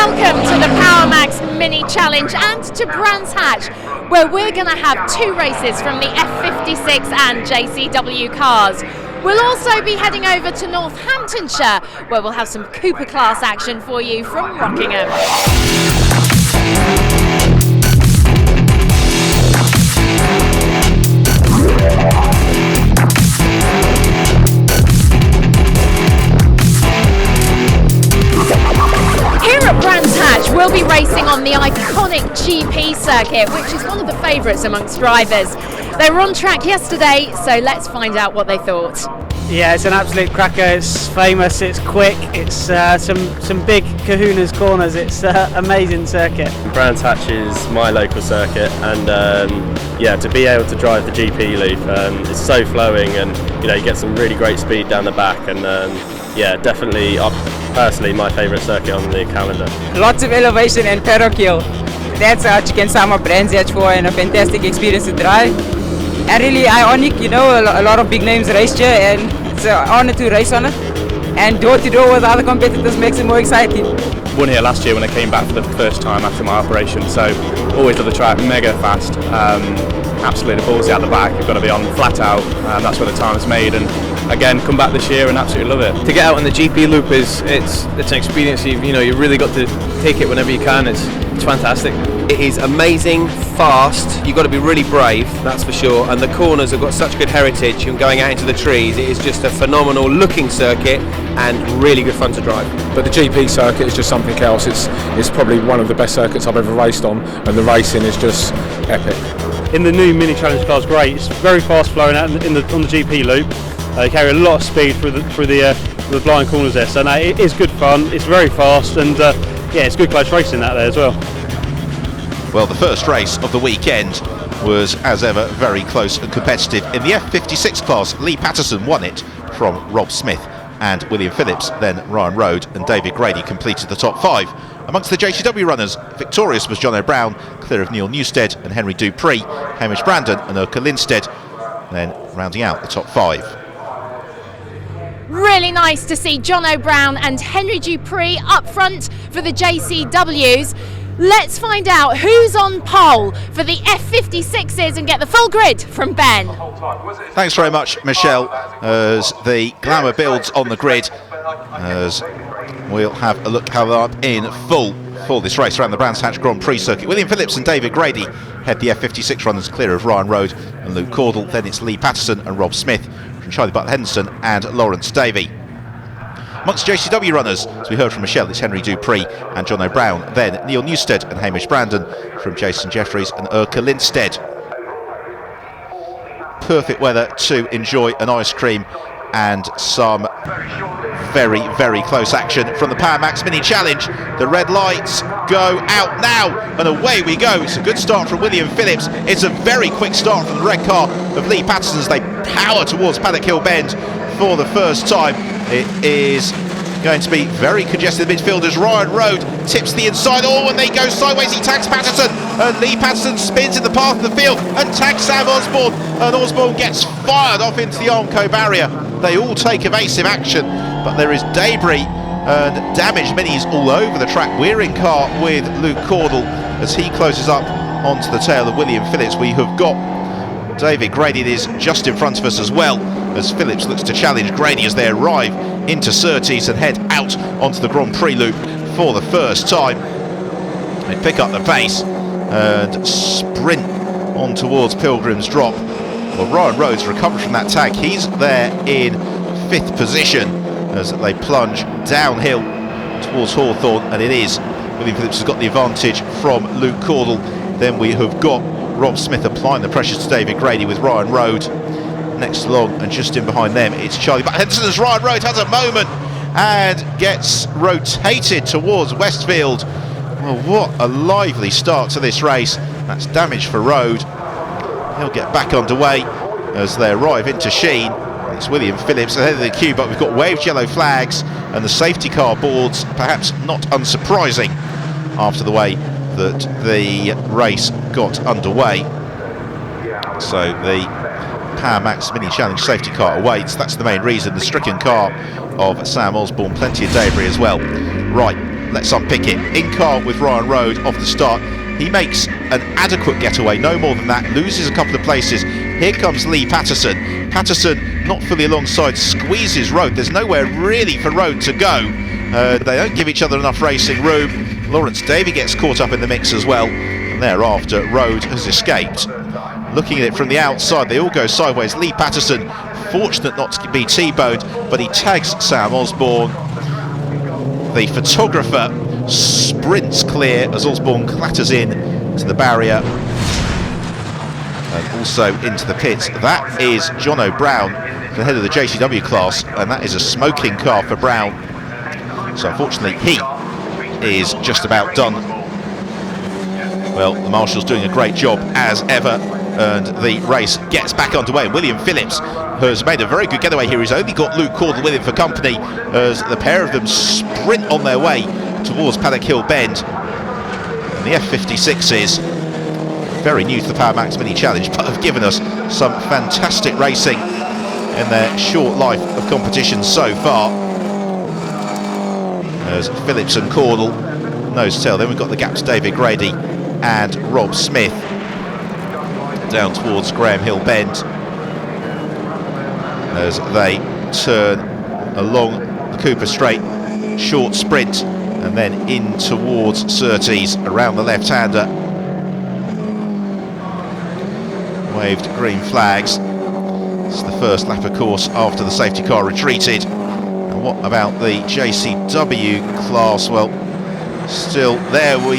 Welcome to the Power Max Mini Challenge and to Brands Hatch, where we're going to have two races from the F56 and JCW cars. We'll also be heading over to Northamptonshire, where we'll have some Cooper class action for you from Rockingham. Here at Brands Hatch, we'll be racing on the iconic GP circuit, which is one of the favourites amongst drivers. They were on track yesterday, so let's find out what they thought. Yeah, it's an absolute cracker. It's famous, it's quick, it's some big kahunas corners. It's an amazing circuit. Brands Hatch is my local circuit, and yeah, to be able to drive the GP loop, it's so flowing, and you get some really great speed down the back, and yeah, definitely personally my favourite circuit on the calendar. Lots of elevation and pedal kill. That's what you can sum up Brands Hatch for, and a fantastic experience to drive. And really ionic, a lot of big names raced here, and it's an honour to race on it. And door to door with other competitors makes it more exciting. Won here last year when I came back for the first time after my operation, so always love the track, mega fast, absolutely ballsy at the back. You've got to be on flat out, that's where the time is made. And again, come back this year and absolutely love it. To get out on the GP loop it's an experience. You really got to take it whenever you can. It's fantastic. It is amazing, fast. You've got to be really brave, that's for sure. And the corners have got such good heritage. And going out into the trees, it is just a phenomenal looking circuit and really good fun to drive. But the GP circuit is just something else. It's probably one of the best circuits I've ever raced on, and the racing is just epic. In the new Mini Challenge car is great. It's very fast flowing out on the GP loop. They carry a lot of speed through the blind corners there, so no, it is good fun. It's very fast, and yeah, it's good close racing out there as well. Well, the first race of the weekend was, as ever, very close and competitive. In the F56 class, Lee Patterson won it from Rob Smith and William Phillips. Then Ryan Rode and David Grady completed the top five. Amongst the JCW runners, victorious was Jono Brown, clear of Neil Newstead and Henry Dupree, Hamish Brandon and Urka Lindstead, then rounding out the top five. Really nice to see Jono Brown and Henry Dupree up front for the JCWs. Let's find out who's on pole for the F56s and get the full grid from Ben. Thanks very much, Michelle, as the glamour builds on the grid, as we'll have a look how they're up in full for this race around the Brands Hatch Grand Prix circuit. William Phillips and David Grady head the F56 runners clear of Ryan Rode and Luke Caudle. Then it's Lee Patterson and Rob Smith from Charlie Butler Henderson and Lawrence Davey. Amongst JCW runners, as we heard from Michelle, it's Henry Dupree and Jono Brown, then Neil Newstead and Hamish Brandon from Jason Jeffries and Urka Lindstead. Perfect weather to enjoy an ice cream and some very, very close action from the Power Max Mini Challenge. The red lights go out now, and away we go. It's a good start from William Phillips. It's a very quick start from the red car of Lee Patterson as they power towards Paddock Hill Bend for the first time. It is going to be very congested. The midfielders, Ryan Rode tips the inside, and they go sideways. He tags Patterson, and Lee Patterson spins in the path of the field and tags Sam Osborne, and Osborne gets fired off into the Armco barrier. They all take evasive action, but there is debris and damaged minis all over the track. We're in car with Luke Caudle as he closes up onto the tail of William Phillips. We have got David Grady is just in front of us as well, as Phillips looks to challenge Grady as they arrive into Surtees and head out onto the Grand Prix loop for the first time. They pick up the pace and sprint on towards Pilgrim's Drop. Well, Ryan Rhodes recovered from that tag. He's there in 5th position as they plunge downhill towards Hawthorne, and it is William Phillips has got the advantage from Luke Caudle. Then we have got Rob Smith applying the pressure to David Grady with Ryan Rode next along, and just in behind them it's Charlie Butler Henderson as Ryan Rode has a moment and gets rotated towards Westfield. Well, what a lively start to this race. That's damage for Rode. He'll get back underway as they arrive into Sheen. It's William Phillips ahead of the queue, but we've got waved yellow flags and the safety car boards, perhaps not unsurprising after the way that the race got underway. So the Power Max Mini Challenge safety car awaits. That's the main reason. The stricken car of Sam Osborne, plenty of debris as well. Right, let's unpick it. In car with Ryan Rode off the start. He makes an adequate getaway, no more than that, loses a couple of places. Here comes Lee Patterson. Patterson not fully alongside, squeezes Rode. There's nowhere really for Rode to go. They don't give each other enough racing room. Lawrence Davey gets caught up in the mix as well, and thereafter Rode has escaped. Looking at it from the outside, they all go sideways. Lee Patterson, fortunate not to be T-boned, but he tags Sam Osborne. The photographer sprints clear as Osborne clatters in to the barrier and also into the pits. That is Jono Brown, the head of the JCW class, and that is a smoking car for Brown. So unfortunately he is just about done. Well, the marshal's doing a great job as ever, and the race gets back underway. William Phillips has made a very good getaway here. He's only got Luke Caudle with him for company as the pair of them sprint on their way towards Paddock Hill Bend. And the F56s, very new to the Power Max Mini Challenge, but have given us some fantastic racing in their short life of competition so far. As Phillips and Caudle nose to tail. Then we've got the gap to David Grady and Rob Smith down towards Graham Hill Bend as they turn along the Cooper Straight, short sprint, and then in towards Surtees around the left-hander. Waved green flags. It's the first lap, of course, after the safety car retreated. And what about the JCW class? Well, still there we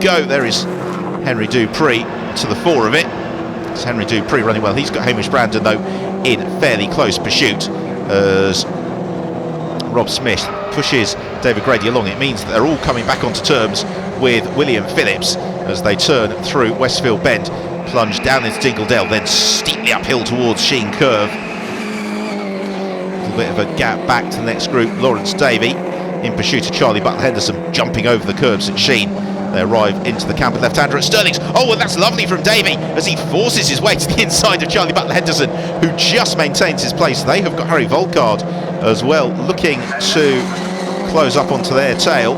go. There is Henry Dupree to the fore of it. It's Henry Dupree running well. He's got Hamish Brandon, though, in fairly close pursuit as Rob Smith pushes David Grady along. It means that they're all coming back onto terms with William Phillips as they turn through Westfield Bend, plunge down into Dingledale, then steeply uphill towards Sheen Curve. A little bit of a gap back to the next group. Lawrence Davey in pursuit of Charlie Butler Henderson, jumping over the curbs at Sheen. They arrive into the camp at left-hander at Stirling's. Oh, and that's lovely from Davey as he forces his way to the inside of Charlie Butler Henderson, who just maintains his place. They have got Harry Volkard as well, looking to close up onto their tail.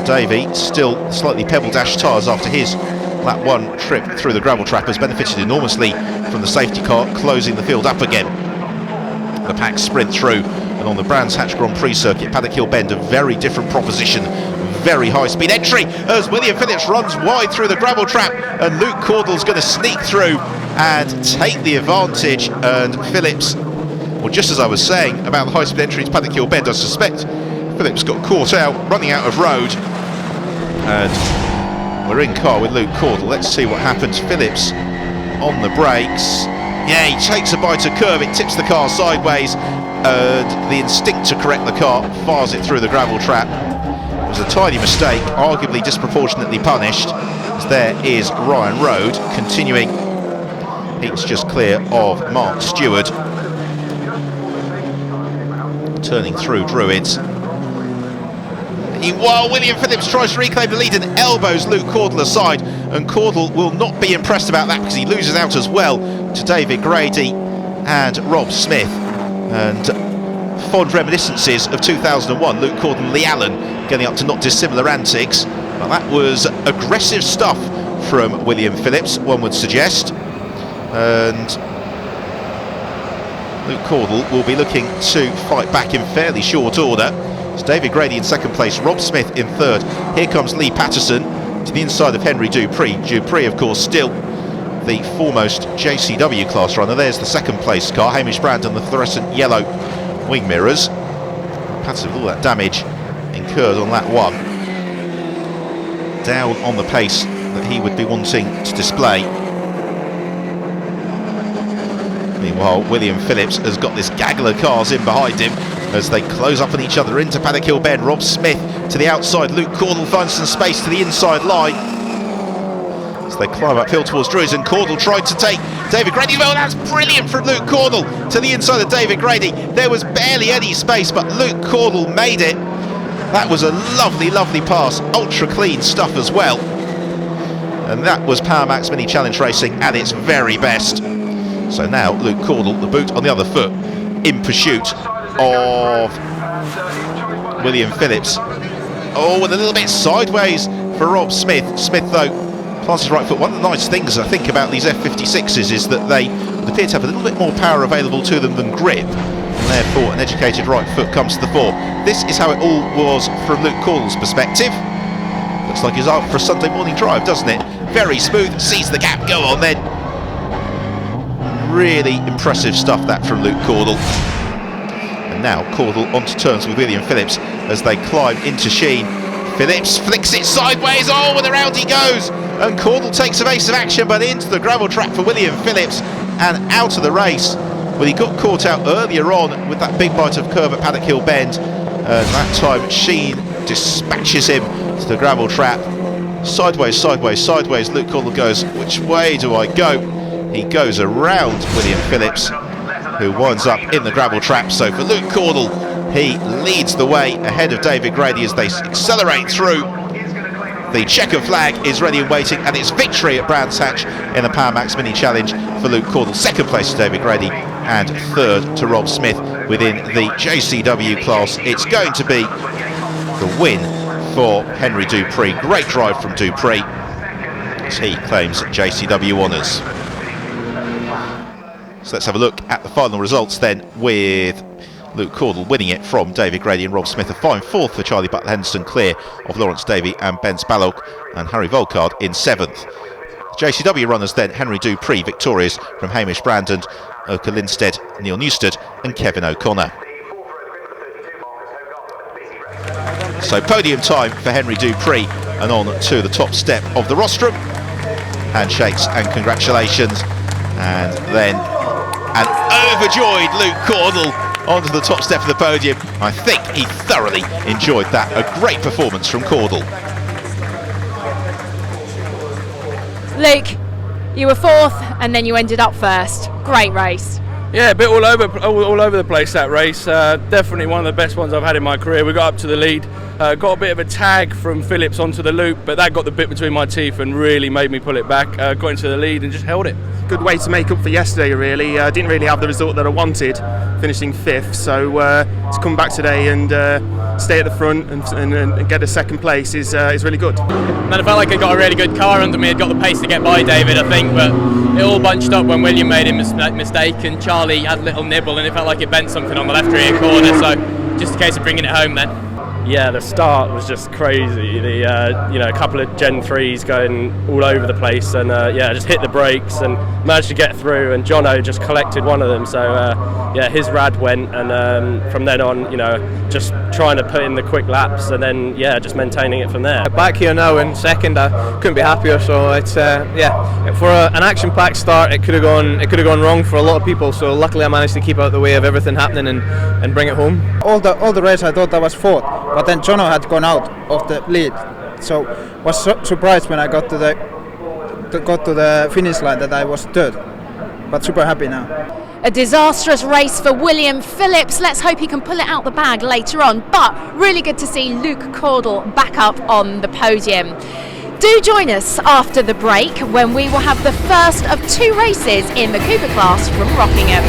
Davey, still slightly pebble dash tyres after his lap one trip through the gravel trap, has benefited enormously from the safety car closing the field up again. The pack sprint through, and on the Brands Hatch Grand Prix circuit, Paddock Hill Bend, a very different proposition, very high speed entry as William Phillips runs wide through the gravel trap, and Luke Caudle's going to sneak through and take the advantage. And Phillips, well, just as I was saying about the high speed entry to Paddock Hill Bend, I suspect Phillips got caught out running out of road, and we're in car with Luke Caudle. Let's see what happens. Phillips on the brakes. Yeah, he takes a bite of curve, it tips the car sideways, and the instinct to correct the car fires it through the gravel trap. It was a tiny mistake, arguably disproportionately punished, as there is Ryan Rode continuing. It's just clear of Mark Stewart, turning through Druids. While William Phillips tries to reclaim the lead and elbows Luke Caudle aside, and Caudle will not be impressed about that because he loses out as well to David Grady and Rob Smith. And fond reminiscences of 2001, Luke Caudle and Lee Allen getting up to not dissimilar antics. But that was aggressive stuff from William Phillips, one would suggest. And Luke Caudle will be looking to fight back in fairly short order. It's David Grady in second place, Rob Smith in third. Here comes Lee Patterson to the inside of Henry Dupree. Dupree, of course, still the foremost JCW class runner. There's the second place car, Hamish Brandon, the fluorescent yellow wing mirrors. Patterson with all that damage incurred on that one, down on the pace that he would be wanting to display. Meanwhile, William Phillips has got this gaggle of cars in behind him as they close up on each other into Paddock Hill Bend. Rob Smith to the outside, Luke Caudle finds some space to the inside line as they climb uphill towards Druids, and Caudle tried to take David Grady. Well, that's brilliant from Luke Caudle to the inside of David Grady. There was barely any space, but Luke Caudle made it. That was a lovely, lovely pass, ultra clean stuff as well. And that was Power Max Mini Challenge racing at its very best. So now Luke Caudle, the boot on the other foot, in pursuit of William Phillips. Oh, and a little bit sideways for Rob Smith. Smith, though, plants his right foot. One of the nice things I think about these F56s is that they appear to have a little bit more power available to them than grip, and therefore an educated right foot comes to the fore. This is how it all was from Luke Caudle's perspective. Looks like he's out for a Sunday morning drive, doesn't it? Very smooth, sees the gap, go on then. Really impressive stuff that from Luke Caudle. And now Caudle onto terms with William Phillips as they climb into Sheen. Phillips flicks it sideways, oh, and around he goes. And Caudle takes evasive action, but into the gravel trap for William Phillips and out of the race. Well, he got caught out earlier on with that big bite of curve at Paddock Hill Bend. That time Sheen dispatches him to the gravel trap. Sideways, sideways, sideways. Luke Caudle goes, which way do I go? He goes around William Phillips, who winds up in the gravel trap. So for Luke Caudle, he leads the way ahead of David Grady as they accelerate through. The checker flag is ready and waiting, and it's victory at Brands Hatch in the Power Max Mini Challenge for Luke Caudle. Second place to David Grady and third to Rob Smith within the JCW class. It's going to be the win for Henry Dupree. Great drive from Dupree as he claims JCW honours. So let's have a look at the final results then, with Luke Caudle winning it from David Grady and Rob Smith. A fine fourth for Charlie Butler Henderson, clear of Lawrence Davey and Ben Spallock, and Harry Volkard in seventh. JCW runners then, Henry Dupree victorious from Hamish Brandon, Oka Lindstead, Neil Newstead and Kevin O'Connor. So podium time for Henry Dupree, and on to the top step of the rostrum. Handshakes and congratulations, and then an overjoyed Luke Caudle onto the top step of the podium. I think he thoroughly enjoyed that. A great performance from Caudle. Luke, you were fourth and then you ended up first. Great race. Yeah, a bit all over the place, that race. Definitely one of the best ones I've had in my career. We got up to the lead, got a bit of a tag from Phillips onto the loop, but that got the bit between my teeth and really made me pull it back. Got into the lead and just held it. Good way to make up for yesterday, really. Didn't really have the result that I wanted, finishing fifth, so to come back today and stay at the front and get a second place is really good. And I felt like I got a really good car under me. I'd got the pace to get by David, I think, but it all bunched up when William made a mistake and Charlie had a little nibble, and it felt like it bent something on the left rear corner, so just a case of bringing it home then. Yeah, the start was just crazy. The a couple of Gen 3s going all over the place, and just hit the brakes and managed to get through. And Jono just collected one of them. So his rad went, and from then on, just trying to put in the quick laps, and then just maintaining it from there. Back here now in second, I couldn't be happier. So it's for an action-packed start, it could have gone wrong for a lot of people. So luckily, I managed to keep out the way of everything happening and bring it home. All the race I thought I was fourth, but then Jono had gone out of the lead, so was surprised when I got to the finish line that I was third, but super happy now. A disastrous race for William Phillips. Let's hope he can pull it out the bag later on, but really good to see Luke Caudle back up on the podium. Do join us after the break when we will have the first of two races in the Cooper class from Rockingham.